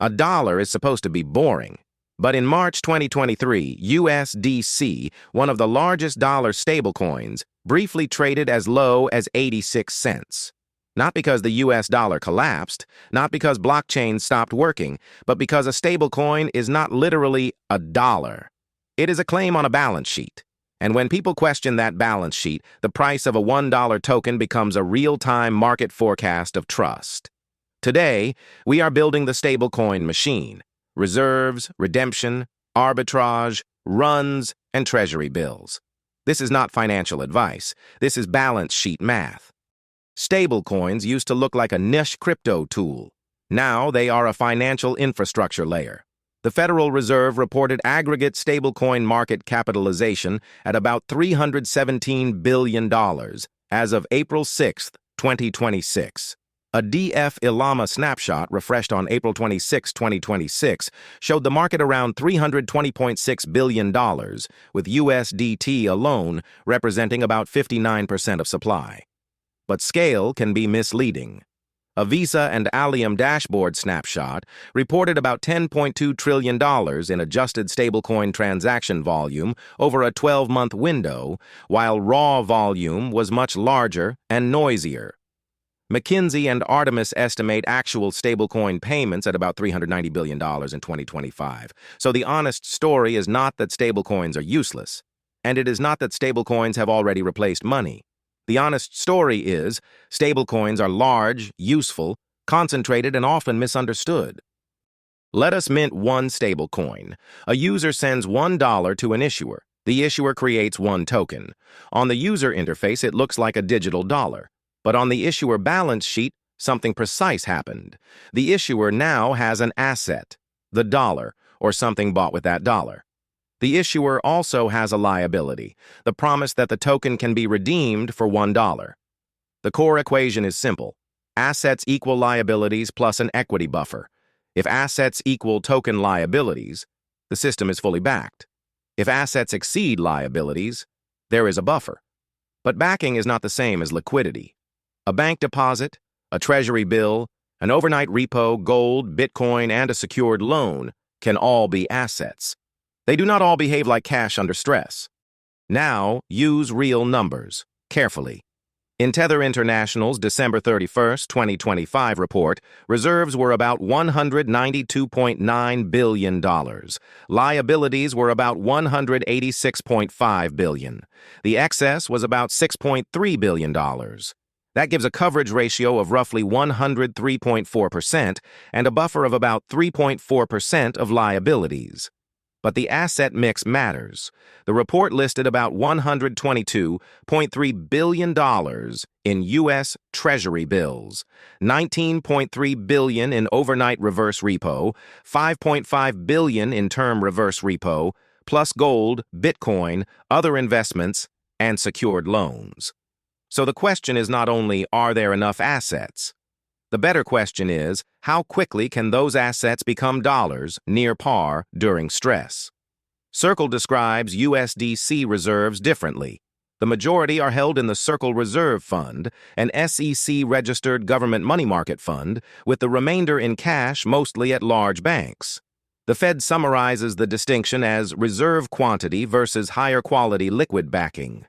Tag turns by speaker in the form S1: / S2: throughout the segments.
S1: A dollar is supposed to be boring. But in March 2023, USDC, one of the largest dollar stablecoins, briefly traded as low as 86 cents. Not because the US dollar collapsed, not because blockchains stopped working, but because a stablecoin is not literally a dollar. It is a claim on a balance sheet. And when people question that balance sheet, the price of a $1 token becomes a real-time market forecast of trust. Today, we are building the stablecoin machine. Reserves, redemption, arbitrage, runs, and treasury bills. This is not financial advice. This is balance sheet math. Stablecoins used to look like a niche crypto tool. Now they are a financial infrastructure layer. The Federal Reserve reported aggregate stablecoin market capitalization at about $317 billion as of April 6, 2026. A DF Ilama snapshot refreshed on April 26, 2026, showed the market around $320.6 billion, with USDT alone representing about 59% of supply. But scale can be misleading. A Visa and Allium dashboard snapshot reported about $10.2 trillion in adjusted stablecoin transaction volume over a 12-month window, while raw volume was much larger and noisier. McKinsey and Artemis estimate actual stablecoin payments at about $390 billion in 2025. So the honest story is not that stablecoins are useless, and it is not that stablecoins have already replaced money. The honest story is stablecoins are large, useful, concentrated, and often misunderstood. Let us mint one stablecoin. A user sends $1 to an issuer. The issuer creates one token. On the user interface, it looks like a digital dollar. But on the issuer balance sheet, something precise happened. The issuer now has an asset, the dollar, or something bought with that dollar. The issuer also has a liability, the promise that the token can be redeemed for $1. The core equation is simple. Assets equal liabilities plus an equity buffer. If assets equal token liabilities, the system is fully backed. If assets exceed liabilities, there is a buffer. But backing is not the same as liquidity. A bank deposit, a treasury bill, an overnight repo, gold, Bitcoin, and a secured loan can all be assets. They do not all behave like cash under stress. Now, use real numbers, carefully. In Tether International's December 31, 2025 report, reserves were about $192.9 billion. Liabilities were about $186.5 billion. The excess was about $6.3 billion. That gives a coverage ratio of roughly 103.4% and a buffer of about 3.4% of liabilities. But the asset mix matters. The report listed about $122.3 billion in U.S. Treasury bills, $19.3 billion in overnight reverse repo, $5.5 billion in term reverse repo, plus gold, Bitcoin, other investments, and secured loans. So the question is not only, are there enough assets? The better question is, how quickly can those assets become dollars near par during stress? Circle describes USDC reserves differently. The majority are held in the Circle Reserve Fund, an SEC-registered government money market fund, with the remainder in cash, mostly at large banks. The Fed summarizes the distinction as reserve quantity versus higher quality liquid backing.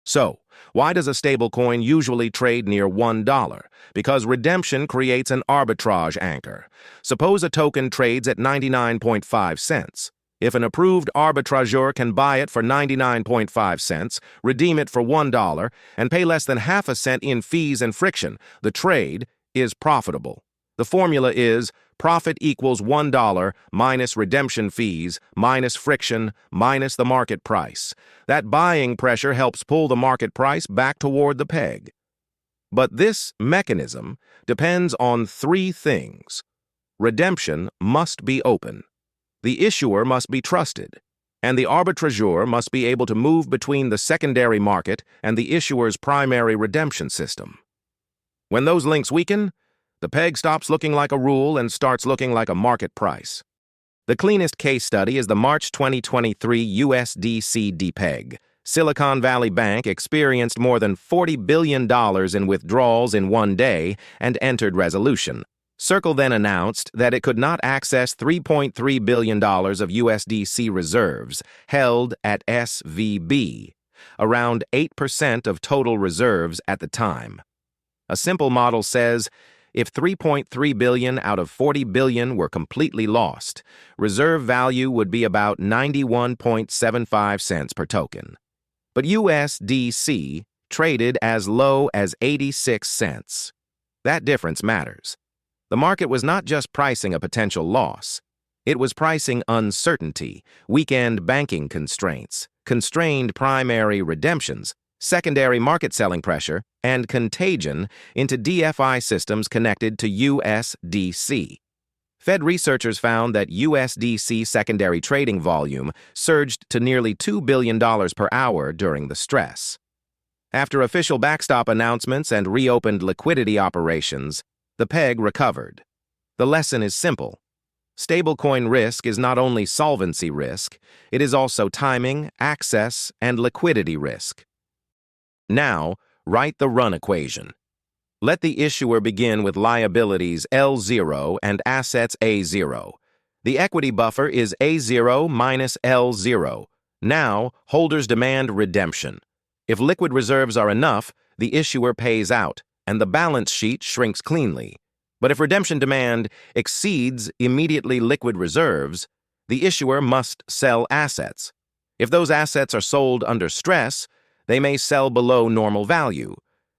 S1: So, why does a stablecoin usually trade near $1? Because redemption creates an arbitrage anchor. Suppose a token trades at 99.5 cents. If an approved arbitrageur can buy it for 99.5 cents, redeem it for $1, and pay less than half a cent in fees and friction, the trade is profitable. The formula is profit equals $1 minus redemption fees, minus friction, minus the market price. That buying pressure helps pull the market price back toward the peg. But this mechanism depends on three things. Redemption must be open. The issuer must be trusted. And the arbitrageur must be able to move between the secondary market and the issuer's primary redemption system. When those links weaken, the peg stops looking like a rule and starts looking like a market price. The cleanest case study is the March 2023 USDC depeg. Silicon Valley Bank experienced more than $40 billion in withdrawals in one day and entered resolution. Circle then announced that it could not access $3.3 billion of USDC reserves held at SVB, around 8% of total reserves at the time. A simple model says if 3.3 billion out of 40 billion were completely lost, reserve value would be about 91.75 cents per token. But USDC traded as low as 86 cents. That difference matters. The market was not just pricing a potential loss. It was pricing uncertainty, weekend banking constraints, constrained primary redemptions, secondary market selling pressure, and contagion into DeFi systems connected to USDC. Fed researchers found that USDC secondary trading volume surged to nearly $2 billion per hour during the stress. After official backstop announcements and reopened liquidity operations, the peg recovered. The lesson is simple. Stablecoin risk is not only solvency risk, it is also timing, access, and liquidity risk. Now, write the run equation. Let the issuer begin with liabilities L0 and assets A0. The equity buffer is A0 minus L0. Now, holders demand redemption. If liquid reserves are enough, the issuer pays out, and the balance sheet shrinks cleanly. But if redemption demand exceeds immediately liquid reserves, the issuer must sell assets. If those assets are sold under stress, they may sell below normal value.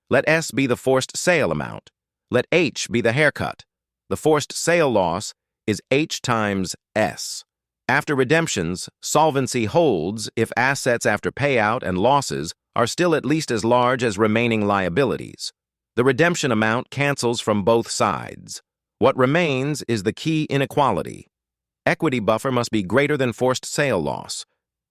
S1: Let S be the forced sale amount. Let H be the haircut. The forced sale loss is H times S. After redemptions, solvency holds if assets after payout and losses are still at least as large as remaining liabilities. The redemption amount cancels from both sides. What remains is the key inequality. Equity buffer must be greater than forced sale loss.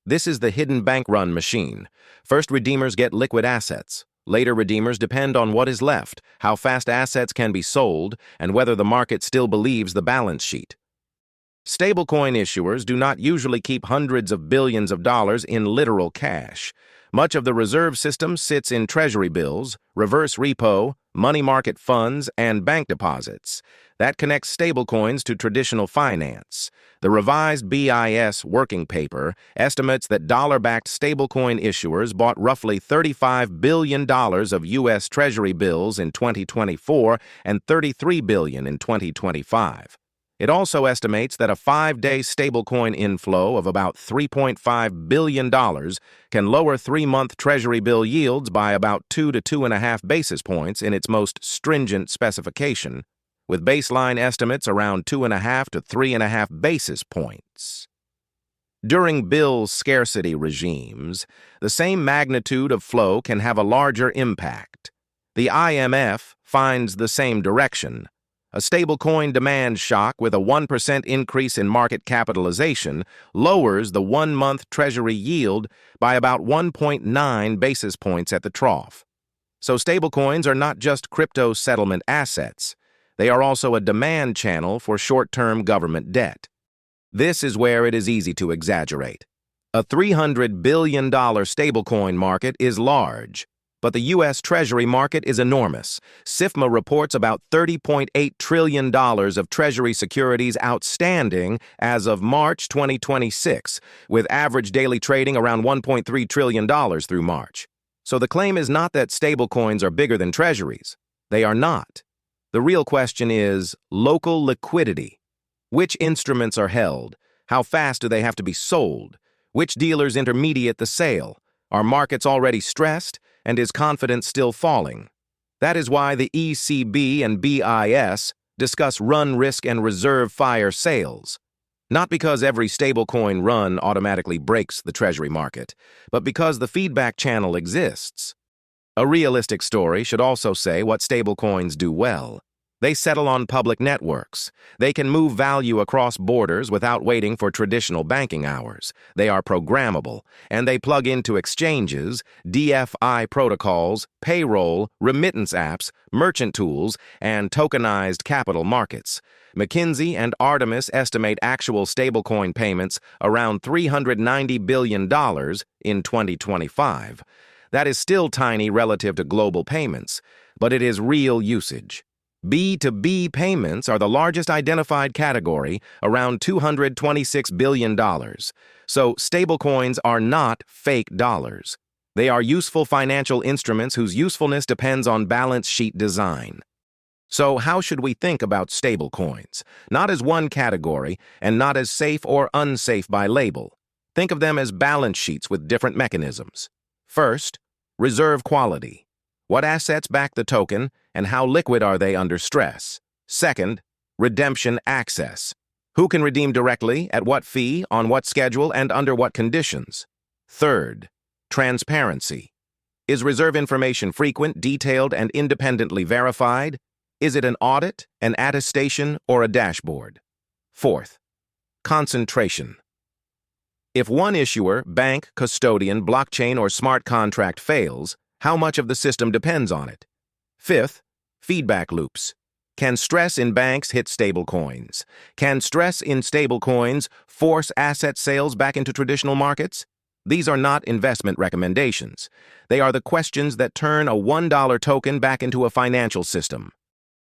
S1: This is the hidden bank run machine. First redeemers get liquid assets. Later redeemers depend on what is left, how fast assets can be sold, and whether the market still believes the balance sheet. Stablecoin issuers do not usually keep hundreds of billions of dollars in literal cash. Much of the reserve system sits in treasury bills, reverse repo, money market funds, and bank deposits. That connects stablecoins to traditional finance. The revised BIS working paper estimates that dollar-backed stablecoin issuers bought roughly $35 billion of U.S. Treasury bills in 2024 and $33 billion in 2025. It also estimates that a 5-day stablecoin inflow of about $3.5 billion can lower 3-month Treasury bill yields by about 2 to 2.5 basis points in its most stringent specification, with baseline estimates around 2.5 to 3.5 basis points. During bill scarcity regimes, the same magnitude of flow can have a larger impact. The IMF finds the same direction. A stablecoin demand shock with a 1% increase in market capitalization lowers the 1-month Treasury yield by about 1.9 basis points at the trough. So stablecoins are not just crypto settlement assets. They are also a demand channel for short-term government debt. This is where it is easy to exaggerate. A $300 billion stablecoin market is large. But the U.S. Treasury market is enormous. SIFMA reports about $30.8 trillion of Treasury securities outstanding as of March 2026, with average daily trading around $1.3 trillion through March. So the claim is not that stablecoins are bigger than Treasuries. They are not. The real question is local liquidity. Which instruments are held? How fast do they have to be sold? Which dealers intermediate the sale? Are markets already stressed? And is confidence still falling? That is why the ECB and BIS discuss run risk and reserve fire sales. Not because every stablecoin run automatically breaks the Treasury market, but because the feedback channel exists. A realistic story should also say what stablecoins do well. They settle on public networks. They can move value across borders without waiting for traditional banking hours. They are programmable, and they plug into exchanges, DFI protocols, payroll, remittance apps, merchant tools, and tokenized capital markets. McKinsey and Artemis estimate actual stablecoin payments around $390 billion in 2025. That is still tiny relative to global payments, but it is real usage. B2B payments are the largest identified category, around $226 billion. So stablecoins are not fake dollars. They are useful financial instruments whose usefulness depends on balance sheet design. So how should we think about stablecoins? Not as one category and not as safe or unsafe by label. Think of them as balance sheets with different mechanisms. First, reserve quality. What assets back the token and how liquid are they under stress? Second, redemption access. Who can redeem directly, at what fee, on what schedule, and under what conditions? Third, transparency. Is reserve information frequent, detailed, and independently verified? Is it an audit, an attestation, or a dashboard? Fourth, concentration. If one issuer, bank, custodian, blockchain, or smart contract fails, how much of the system depends on it? Fifth, feedback loops. Can stress in banks hit stablecoins? Can stress in stablecoins force asset sales back into traditional markets? These are not investment recommendations. They are the questions that turn a $1 token back into a financial system.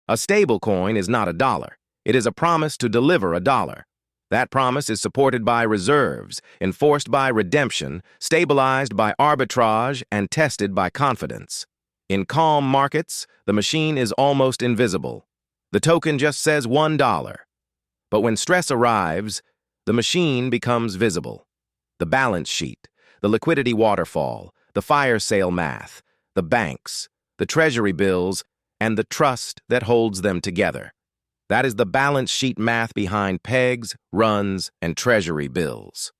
S1: A stablecoin is not a dollar. It is a promise to deliver a dollar. That promise is supported by reserves, enforced by redemption, stabilized by arbitrage, and tested by confidence. In calm markets, the machine is almost invisible. The token just says $1. But when stress arrives, the machine becomes visible. The balance sheet, the liquidity waterfall, the fire sale math, the banks, the treasury bills, and the trust that holds them together. That is the balance sheet math behind pegs, runs, and treasury bills.